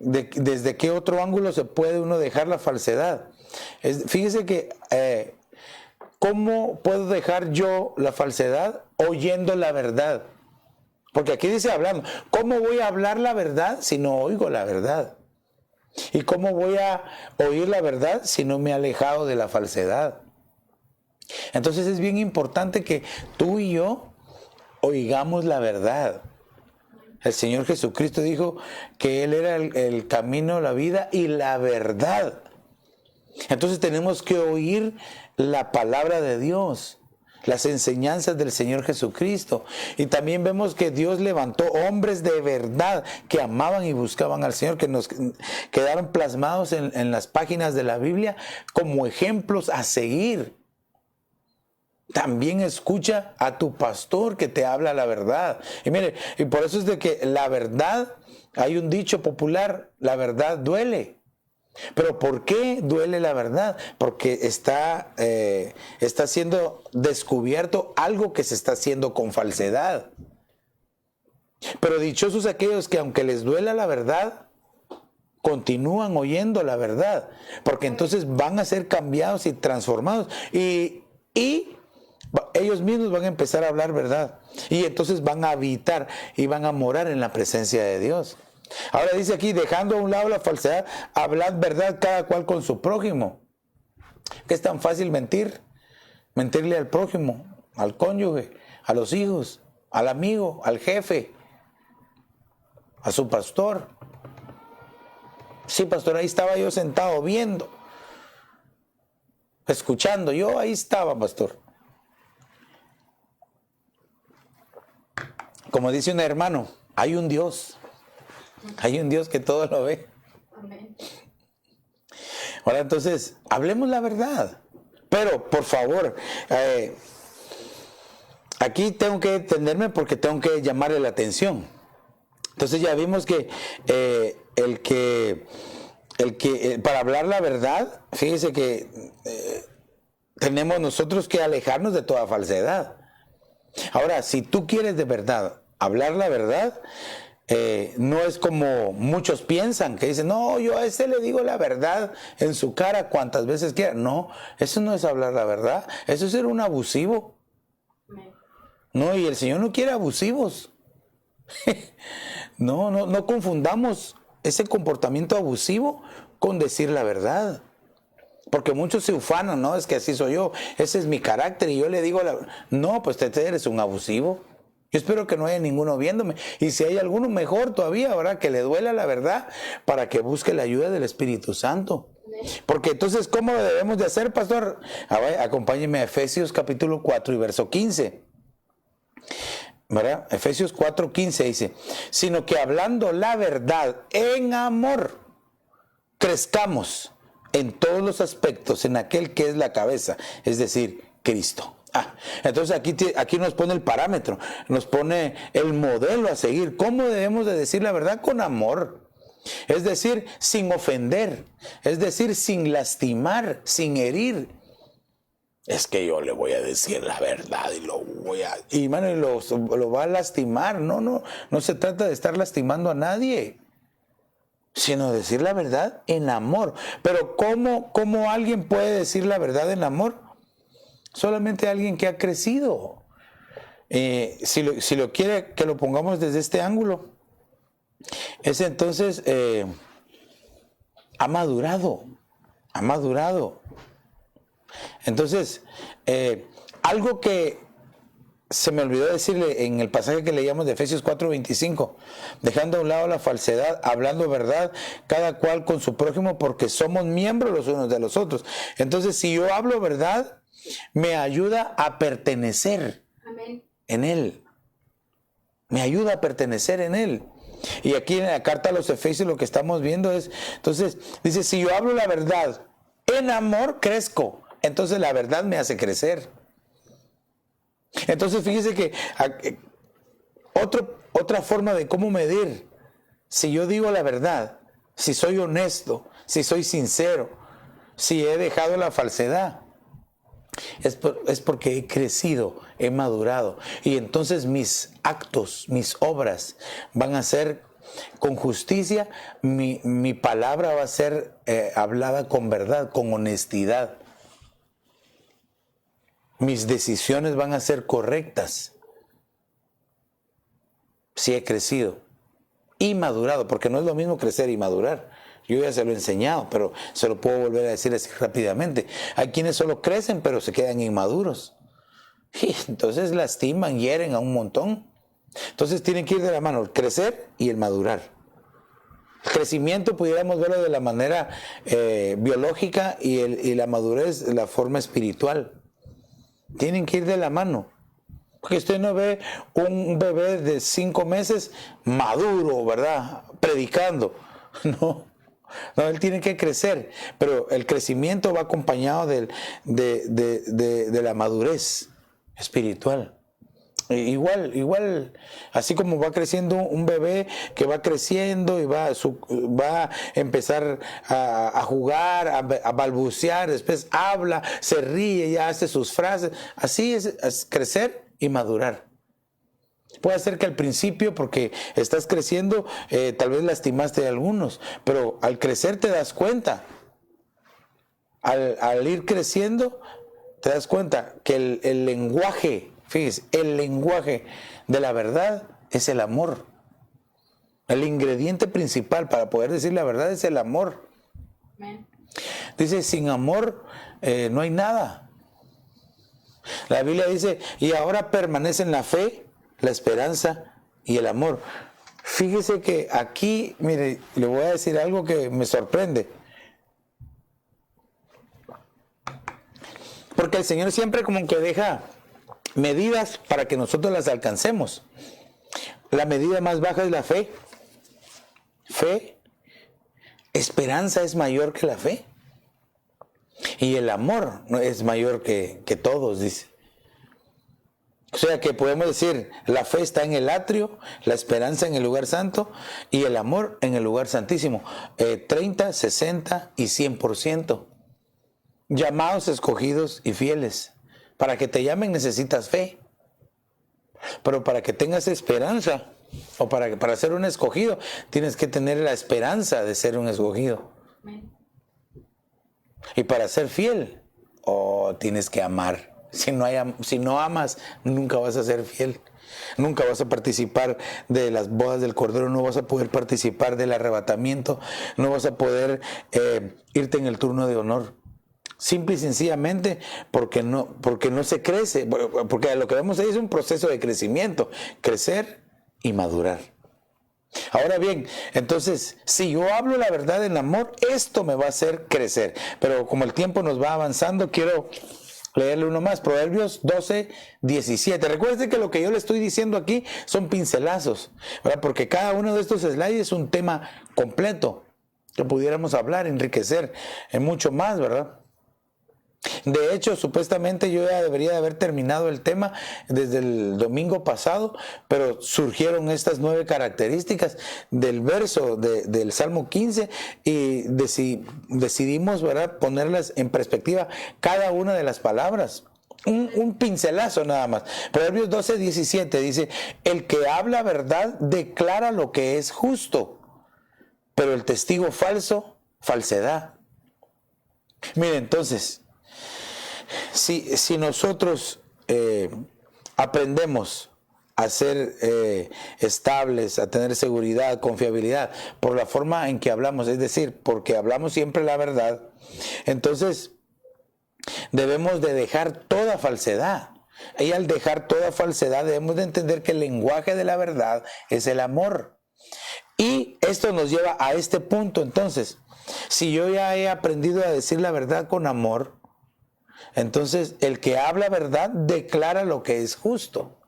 ¿desde qué otro ángulo se puede uno dejar la falsedad? Fíjese que, ¿cómo puedo dejar yo la falsedad? Oyendo la verdad. Porque aquí dice hablando. ¿Cómo voy a hablar la verdad si no oigo la verdad? ¿Y cómo voy a oír la verdad si no me he alejado de la falsedad? Entonces es bien importante que tú y yo oigamos la verdad. El Señor Jesucristo dijo que Él era el camino, la vida y la verdad. Entonces tenemos que oír la palabra de Dios, las enseñanzas del Señor Jesucristo. Y también vemos que Dios levantó hombres de verdad que amaban y buscaban al Señor, que nos quedaron plasmados en las páginas de la Biblia como ejemplos a seguir. También escucha a tu pastor que te habla la verdad. Y mire, y por eso es de que la verdad, hay un dicho popular, la verdad duele. Pero ¿por qué duele la verdad? Porque está siendo descubierto algo que se está haciendo con falsedad. Pero dichosos aquellos que aunque les duela la verdad, continúan oyendo la verdad. Porque entonces van a ser cambiados y transformados. Y ellos mismos van a empezar a hablar verdad. Y entonces van a habitar y van a morar en la presencia de Dios. Ahora dice aquí, dejando a un lado la falsedad, hablad verdad cada cual con su prójimo. Que es tan fácil mentir. Mentirle al prójimo, al cónyuge, a los hijos, al amigo, al jefe, a su pastor. Sí, pastor, ahí estaba yo sentado viendo, escuchando. Yo ahí estaba, pastor. Como dice un hermano, hay un Dios. Hay un Dios que todo lo ve. Amén. Ahora entonces, hablemos la verdad. Pero, por favor, aquí tengo que detenerme porque tengo que llamarle la atención. Entonces ya vimos que para hablar la verdad, fíjese que tenemos nosotros que alejarnos de toda falsedad. Ahora, si tú quieres de verdad hablar la verdad, no es como muchos piensan, que dicen, no, yo a ese le digo la verdad en su cara cuantas veces quiera. No, eso no es hablar la verdad, eso es ser un abusivo. No, y el Señor no quiere abusivos. No confundamos ese comportamiento abusivo con decir la verdad. Porque muchos se ufanan, no, es que así soy yo, ese es mi carácter y yo le digo no, pues te eres un abusivo. Yo espero que no haya ninguno viéndome. Y si hay alguno, mejor todavía, ¿verdad? Que le duela la verdad para que busque la ayuda del Espíritu Santo. Porque entonces, ¿cómo lo debemos de hacer, pastor? A ver, acompáñeme a Efesios capítulo 4 y verso 15. ¿Verdad? Efesios 4:15 dice, sino que hablando la verdad en amor, crezcamos en todos los aspectos en aquel que es la cabeza, es decir, Cristo. Entonces aquí nos pone el parámetro, nos pone el modelo a seguir. ¿Cómo debemos de decir la verdad? Con amor. Es decir, sin ofender. Es decir, sin lastimar, sin herir. Es que yo le voy a decir la verdad y lo va a lastimar. No se trata de estar lastimando a nadie, sino decir la verdad en amor. Pero ¿cómo alguien puede decir la verdad en amor? Solamente alguien que ha crecido. Si lo quiere que lo pongamos desde este ángulo, es entonces ha madurado. Entonces, algo que se me olvidó decirle en el pasaje que leíamos de Efesios 4:25, dejando a un lado la falsedad, hablando verdad, cada cual con su prójimo, porque somos miembros los unos de los otros. Entonces, si yo hablo verdad, me ayuda a pertenecer. Amén. En Él. Me ayuda a pertenecer en Él. Y aquí en la carta a los Efesios lo que estamos viendo es, entonces, dice, si yo hablo la verdad en amor, crezco. Entonces la verdad me hace crecer. Entonces fíjese que otra forma de cómo medir, si yo digo la verdad, si soy honesto, si soy sincero, si he dejado la falsedad, es porque he crecido, he madurado. Y entonces mis actos, mis obras van a ser con justicia, mi palabra va a ser hablada con verdad, con honestidad. Mis decisiones van a ser correctas si he crecido. y madurado, porque no es lo mismo crecer y madurar. Yo ya se lo he enseñado, pero se lo puedo volver a decir así rápidamente. Hay quienes solo crecen, pero se quedan inmaduros. Y entonces lastiman, hieren a un montón. Entonces tienen que ir de la mano el crecer y el madurar. El crecimiento pudiéramos verlo de la manera biológica y la madurez de la forma espiritual. Tienen que ir de la mano. Porque usted no ve un bebé de 5 meses maduro, ¿verdad? Predicando. No, él tiene que crecer. Pero el crecimiento va acompañado de la madurez espiritual. Igual, así como va creciendo un bebé que va creciendo y va a empezar a jugar, a balbucear, después habla, se ríe, ya hace sus frases. Así es crecer y madurar. Puede ser que al principio, porque estás creciendo, tal vez lastimaste a algunos, pero al crecer te das cuenta. Al ir creciendo, te das cuenta que el lenguaje, fíjese, el lenguaje de la verdad es el amor. El ingrediente principal para poder decir la verdad es el amor. Amén. Dice, sin amor no hay nada. La Biblia dice, y ahora permanecen la fe, la esperanza y el amor. Fíjese que aquí, mire, le voy a decir algo que me sorprende. Porque el Señor siempre como que deja medidas para que nosotros las alcancemos. La medida más baja es la fe. Fe. Esperanza es mayor que la fe. Y el amor es mayor que todos, dice. O sea que podemos decir, la fe está en el atrio, la esperanza en el lugar santo y el amor en el lugar santísimo. 30, 60 y 100%. Llamados, escogidos y fieles. Para que te llamen necesitas fe. Pero para que tengas esperanza, o para ser un escogido, tienes que tener la esperanza de ser un escogido. Y para ser fiel, tienes que amar. Si no amas, nunca vas a ser fiel. Nunca vas a participar de las bodas del Cordero, no vas a poder participar del arrebatamiento, no vas a poder irte en el turno de honor. Simple y sencillamente porque no se crece, porque lo que vemos ahí es un proceso de crecimiento, crecer y madurar. Ahora bien, entonces, si yo hablo la verdad en amor, esto me va a hacer crecer. Pero como el tiempo nos va avanzando, quiero leerle uno más, Proverbios 12, 17. Recuerde que lo que yo le estoy diciendo aquí son pincelazos, ¿verdad? Porque cada uno de estos slides es un tema completo que pudiéramos hablar, enriquecer en mucho más, ¿verdad? De hecho, supuestamente yo ya debería de haber terminado el tema desde el domingo pasado, pero surgieron estas 9 características del verso del Salmo 15 y decidimos, ¿verdad?, ponerlas en perspectiva cada una de las palabras. Un pincelazo nada más. Proverbios 12, 17 dice, el que habla verdad declara lo que es justo, pero el testigo falso, falsedad. Mire, entonces, si nosotros aprendemos a ser estables, a tener seguridad, confiabilidad, por la forma en que hablamos, es decir, porque hablamos siempre la verdad, entonces debemos de dejar toda falsedad. Y al dejar toda falsedad debemos de entender que el lenguaje de la verdad es el amor. Y esto nos lleva a este punto. Entonces, si yo ya he aprendido a decir la verdad con amor, entonces el que habla verdad declara lo que es justo.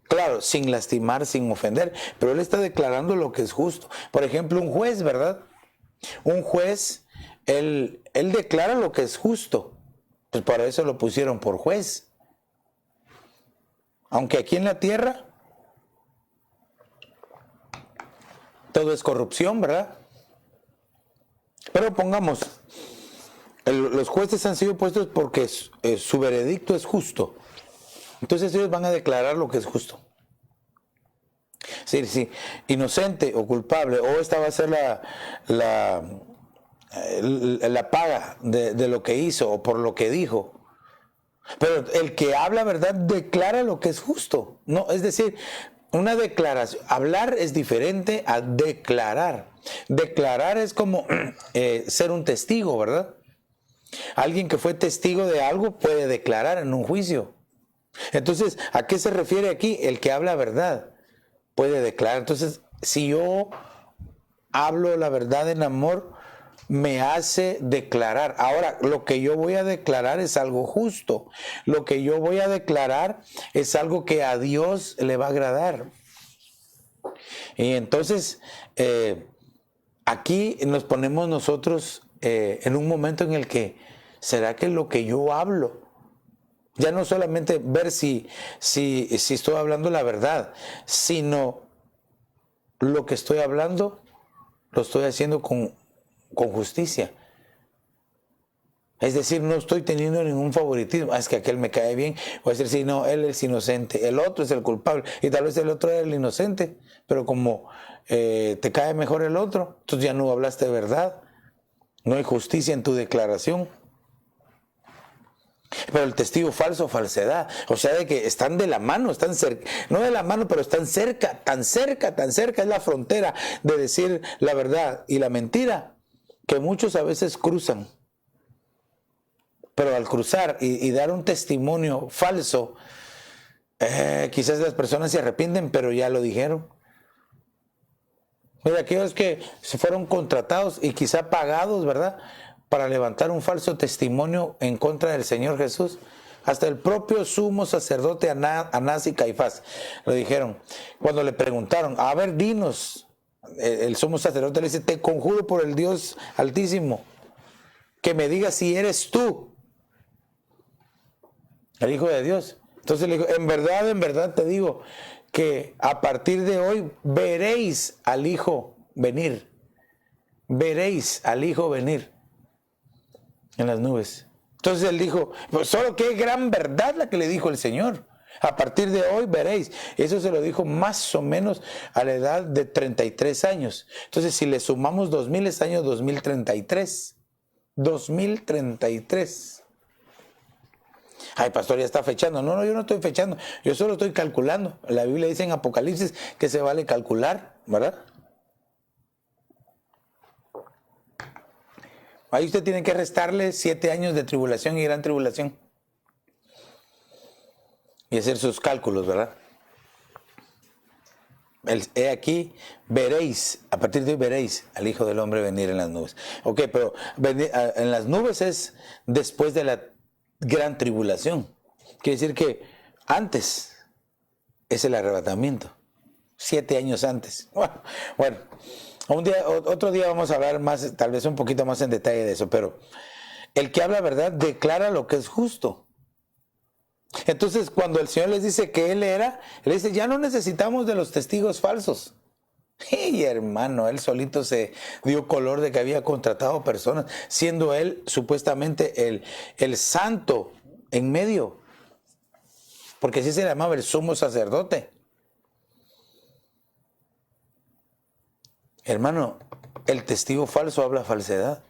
Claro, sin lastimar, sin ofender, pero él está declarando lo que es justo. Por ejemplo, un juez, ¿verdad? Un juez, él declara lo que es justo. Pues para eso lo pusieron por juez. Aunque aquí en la tierra todo es corrupción, ¿verdad? Pero pongamos, los jueces han sido puestos porque su veredicto es justo. Entonces ellos van a declarar lo que es justo. Sí, inocente o culpable, o esta va a ser la paga de lo que hizo o por lo que dijo. Pero el que habla verdad declara lo que es justo. No, es decir, una declaración, hablar es diferente a declarar. Declarar es como ser un testigo, ¿verdad? Alguien que fue testigo de algo puede declarar en un juicio. Entonces, ¿a qué se refiere aquí? El que habla verdad puede declarar. Entonces, si yo hablo la verdad en amor, me hace declarar. Ahora, lo que yo voy a declarar es algo justo. Lo que yo voy a declarar es algo que a Dios le va a agradar. Y entonces, aquí nos ponemos nosotros en un momento en el que, ¿será que lo que yo hablo? Ya no solamente ver si estoy hablando la verdad, sino lo que estoy hablando lo estoy haciendo con justicia. Es decir, no estoy teniendo ningún favoritismo. Es que aquel me cae bien. Voy a decir, sí, no, él es inocente. El otro es el culpable. Y tal vez el otro era el inocente. Pero como te cae mejor el otro, entonces ya no hablaste de verdad. No hay justicia en tu declaración. Pero el testigo falso, falsedad. O sea, de que están de la mano, están cerca. No de la mano, pero están cerca, tan cerca, tan cerca. Es la frontera de decir la verdad y la mentira, que muchos a veces cruzan. Pero al cruzar y dar un testimonio falso, quizás las personas se arrepienten, pero ya lo dijeron. Mira, aquellos que se fueron contratados y quizá pagados, ¿verdad?, para levantar un falso testimonio en contra del Señor Jesús. Hasta el propio sumo sacerdote Anás y Caifás lo dijeron. Cuando le preguntaron, a ver, dinos, el sumo sacerdote le dice, te conjuro por el Dios Altísimo, que me digas si eres tú, el Hijo de Dios. Entonces le dijo, en verdad te digo que a partir de hoy veréis al Hijo venir. Veréis al Hijo venir en las nubes. Entonces él dijo, pues solo qué gran verdad la que le dijo el Señor. A partir de hoy veréis. Eso se lo dijo más o menos a la edad de 33 años. Entonces si le sumamos 2000 es año 2033. 2033. Ay, pastor, ya está fechando. No, yo no estoy fechando. Yo solo estoy calculando. La Biblia dice en Apocalipsis que se vale calcular, ¿verdad? Ahí usted tiene que restarle 7 años de tribulación y gran tribulación. Y hacer sus cálculos, ¿verdad? He aquí, veréis, a partir de hoy veréis al Hijo del Hombre venir en las nubes. Ok, pero en las nubes es después de la gran tribulación. Quiere decir que antes es el arrebatamiento. 7 años antes. Bueno, otro día vamos a hablar más, tal vez un poquito más en detalle de eso, pero el que habla verdad declara lo que es justo. Entonces, cuando el Señor les dice que Él era, Él dice, ya no necesitamos de los testigos falsos. Y hermano, Él solito se dio color de que había contratado personas, siendo Él supuestamente el santo en medio, porque así se le llamaba el sumo sacerdote. Hermano, el testigo falso habla falsedad,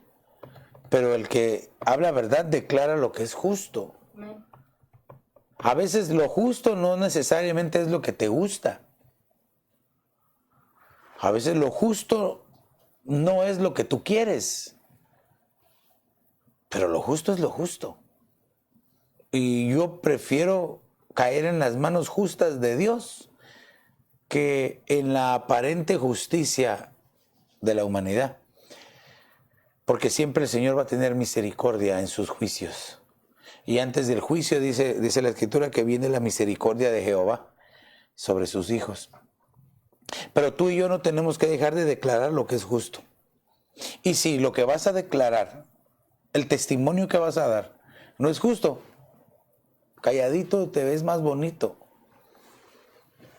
pero el que habla verdad declara lo que es justo. A veces lo justo no necesariamente es lo que te gusta. A veces lo justo no es lo que tú quieres, pero lo justo es lo justo. Y yo prefiero caer en las manos justas de Dios que en la aparente justicia de la humanidad. Porque siempre el Señor va a tener misericordia en sus juicios. Y antes del juicio dice la Escritura que viene la misericordia de Jehová sobre sus hijos. Pero tú y yo no tenemos que dejar de declarar lo que es justo. Y si lo que vas a declarar, el testimonio que vas a dar, no es justo, calladito te ves más bonito.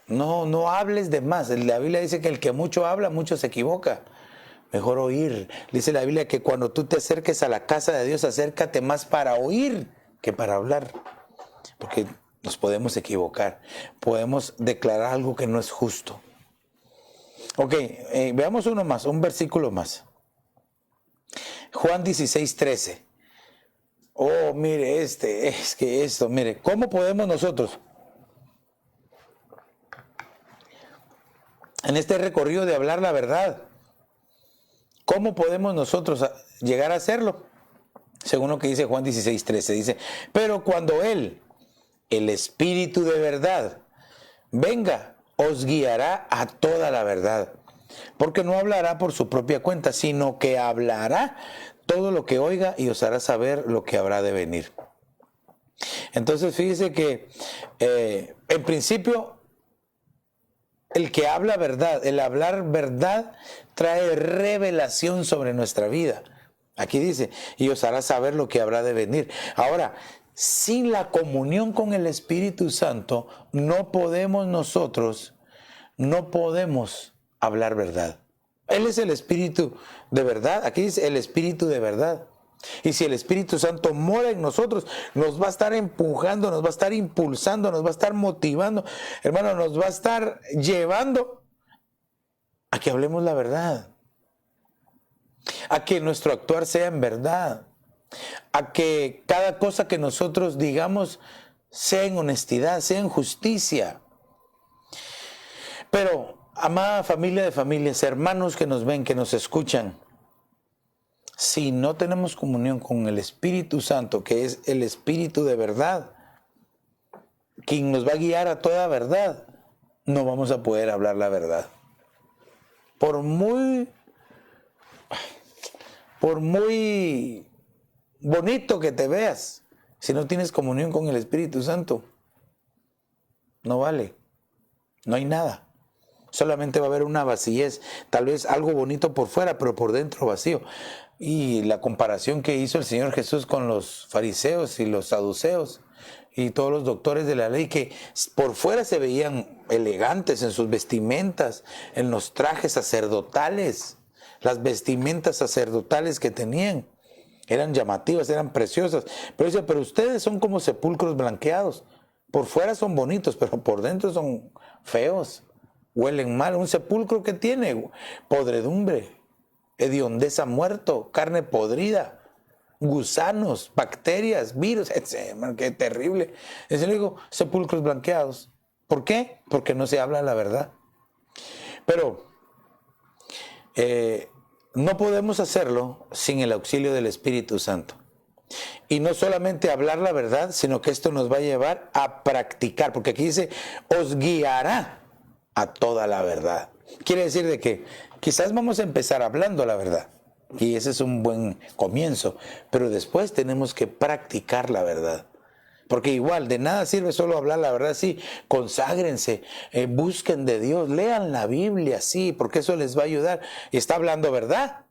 No hables de más. La Biblia dice que el que mucho habla, mucho se equivoca. Mejor oír. Dice la Biblia que cuando tú te acerques a la casa de Dios, acércate más para oír que para hablar. Porque nos podemos equivocar. Podemos declarar algo que no es justo. Ok, veamos uno más, un versículo más. Juan 16:13. Oh, mire, es que esto, mire, ¿cómo podemos nosotros en este recorrido de hablar la verdad. ¿Cómo podemos nosotros llegar a hacerlo? Según lo que dice Juan 16:13, dice, pero cuando Él, el Espíritu de verdad, venga, os guiará a toda la verdad, porque no hablará por su propia cuenta, sino que hablará todo lo que oiga y os hará saber lo que habrá de venir. Entonces fíjese que en principio el que habla verdad, el hablar verdad trae revelación sobre nuestra vida. Aquí dice, y os hará saber lo que habrá de venir. Ahora, sin la comunión con el Espíritu Santo, no podemos hablar verdad. Él es el Espíritu de verdad. Aquí dice el Espíritu de verdad. Y si el Espíritu Santo mora en nosotros, nos va a estar empujando, nos va a estar impulsando, nos va a estar motivando, hermano, nos va a estar llevando a que hablemos la verdad, a que nuestro actuar sea en verdad, a que cada cosa que nosotros digamos sea en honestidad, sea en justicia. Pero, amada familia de familias, hermanos que nos ven, que nos escuchan, si no tenemos comunión con el Espíritu Santo, que es el Espíritu de verdad, quien nos va a guiar a toda verdad, no vamos a poder hablar la verdad. Por muy bonito que te veas, si no tienes comunión con el Espíritu Santo, no vale, no hay nada. Solamente va a haber una vacíez, tal vez algo bonito por fuera, pero por dentro vacío. Y la comparación que hizo el Señor Jesús con los fariseos y los saduceos y todos los doctores de la ley, que por fuera se veían elegantes en sus vestimentas, en los trajes sacerdotales, las vestimentas sacerdotales que tenían, eran llamativas, eran preciosas. Pero dice, pero ustedes son como sepulcros blanqueados. Por fuera son bonitos, pero por dentro son feos. Huelen mal. Un sepulcro que tiene podredumbre, hediondeza, muerto, carne podrida, gusanos, bacterias, virus, etc. Qué terrible. Eso le digo, sepulcros blanqueados. ¿Por qué? Porque no se habla la verdad. Pero no podemos hacerlo sin el auxilio del Espíritu Santo. Y no solamente hablar la verdad, sino que esto nos va a llevar a practicar, porque aquí dice, os guiará a toda la verdad. Quiere decir de que quizás vamos a empezar hablando la verdad, y ese es un buen comienzo, pero después tenemos que practicar la verdad. Porque igual, de nada sirve solo hablar la verdad, sí, conságrense, busquen de Dios, lean la Biblia, sí, porque eso les va a ayudar. Y está hablando verdad,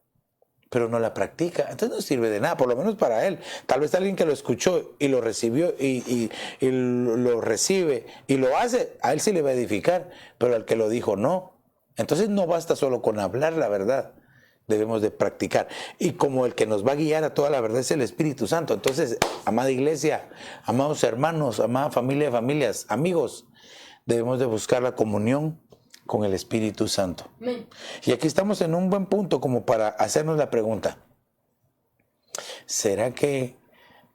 pero no la practica, entonces no sirve de nada, por lo menos para él. Tal vez alguien que lo escuchó y lo recibió y lo recibe y lo hace, a él sí le va a edificar, pero al que lo dijo no. Entonces no basta solo con hablar la verdad, debemos de practicar. Y como el que nos va a guiar a toda la verdad es el Espíritu Santo, entonces, amada iglesia, amados hermanos, amada familia de familias, amigos, debemos de buscar la comunión con el Espíritu Santo. Amén. Y aquí estamos en un buen punto como para hacernos la pregunta: ¿será que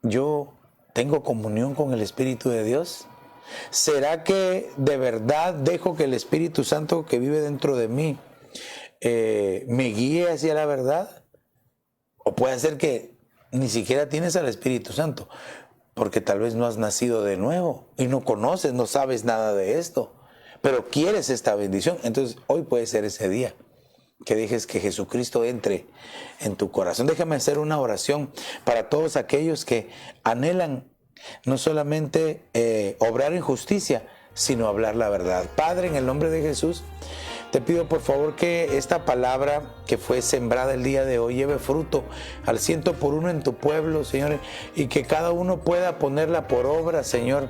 yo tengo comunión con el Espíritu de Dios? ¿Será que de verdad dejo que el Espíritu Santo que vive dentro de mí me guíe hacia la verdad? O puede ser que ni siquiera tienes al Espíritu Santo, porque tal vez no has nacido de nuevo y no conoces, no sabes nada de esto, pero quieres esta bendición. Entonces hoy puede ser ese día que dejes que Jesucristo entre en tu corazón. Déjame hacer una oración para todos aquellos que anhelan no solamente obrar en justicia, sino hablar la verdad. Padre, en el nombre de Jesús, te pido por favor que esta palabra que fue sembrada el día de hoy lleve fruto al 100% en tu pueblo, Señor, y que cada uno pueda ponerla por obra, Señor.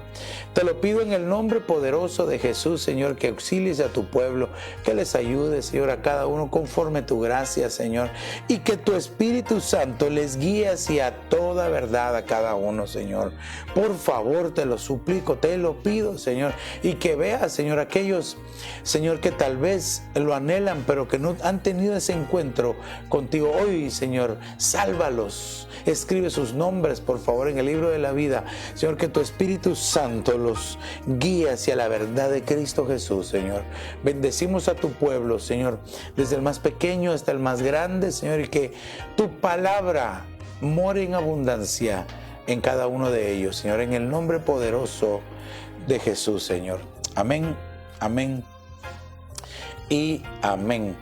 Te lo pido en el nombre poderoso de Jesús, Señor, que auxilies a tu pueblo, que les ayude, Señor, a cada uno conforme tu gracia, Señor, y que tu Espíritu Santo les guíe hacia toda verdad a cada uno, Señor. Por favor, te lo suplico, te lo pido, Señor, y que veas, Señor, aquellos, Señor, que tal vez vez lo anhelan, pero que no han tenido ese encuentro contigo. Hoy, Señor, sálvalos. Escribe sus nombres, por favor, en el libro de la vida. Señor, que tu Espíritu Santo los guíe hacia la verdad de Cristo Jesús, Señor. Bendecimos a tu pueblo, Señor, desde el más pequeño hasta el más grande, Señor, y que tu palabra more en abundancia en cada uno de ellos, Señor, en el nombre poderoso de Jesús, Señor. Amén, amén y amén.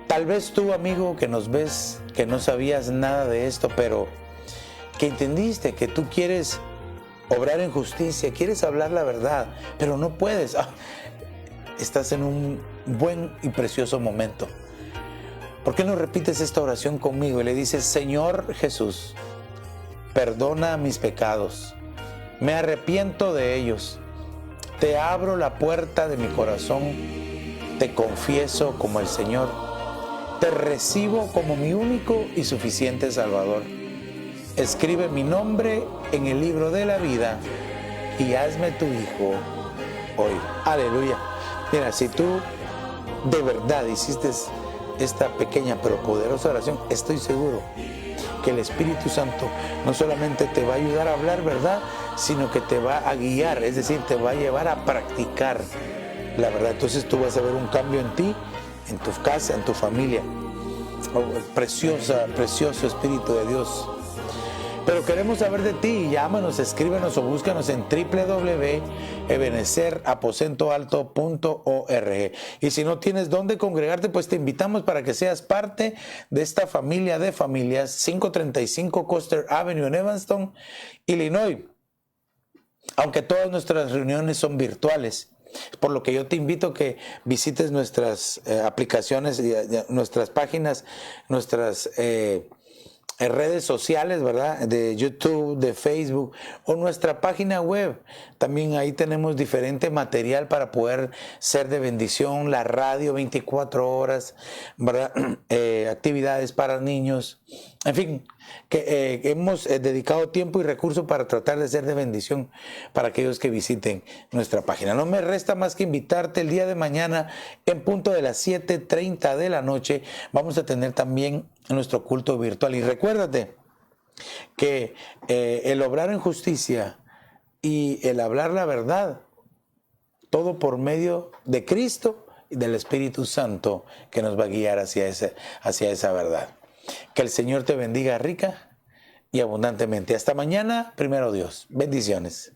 Tal vez tú, amigo, que nos ves, que no sabías nada de esto, pero que entendiste que tú quieres obrar en justicia, quieres hablar la verdad, pero no puedes. Estás en un buen y precioso momento. ¿Por qué no repites esta oración conmigo y le dices: Señor Jesús, perdona mis pecados, me arrepiento de ellos, te abro la puerta de mi corazón, te confieso como el Señor, te recibo como mi único y suficiente Salvador. Escribe mi nombre en el libro de la vida y hazme tu hijo hoy. Aleluya. Mira, si tú de verdad hiciste esta pequeña pero poderosa oración, estoy seguro que el Espíritu Santo no solamente te va a ayudar a hablar verdad, sino que te va a guiar, es decir, te va a llevar a practicar la verdad. Entonces tú vas a ver un cambio en ti, en tu casa, en tu familia. Oh, precioso Espíritu de Dios. Pero queremos saber de ti. Llámanos, escríbenos o búscanos en www.ebenezeraposentoalto.org. Y si no tienes dónde congregarte, pues te invitamos para que seas parte de esta familia de familias, 535 Custer Avenue en Evanston, Illinois. Aunque todas nuestras reuniones son virtuales, por lo que yo te invito a que visites nuestras aplicaciones, nuestras páginas, nuestras redes sociales, ¿verdad? De YouTube, de Facebook o nuestra página web. También ahí tenemos diferente material para poder ser de bendición, la radio 24 horas, ¿verdad? Actividades para niños, en fin, que hemos dedicado tiempo y recursos para tratar de ser de bendición para aquellos que visiten nuestra página. No me resta más que invitarte el día de mañana en punto de las 7:30 de la noche. Vamos a tener también nuestro culto virtual. Y recuérdate que el obrar en justicia y el hablar la verdad, todo por medio de Cristo y del Espíritu Santo que nos va a guiar hacia esa verdad. Que el Señor te bendiga rica y abundantemente. Hasta mañana, primero Dios. Bendiciones.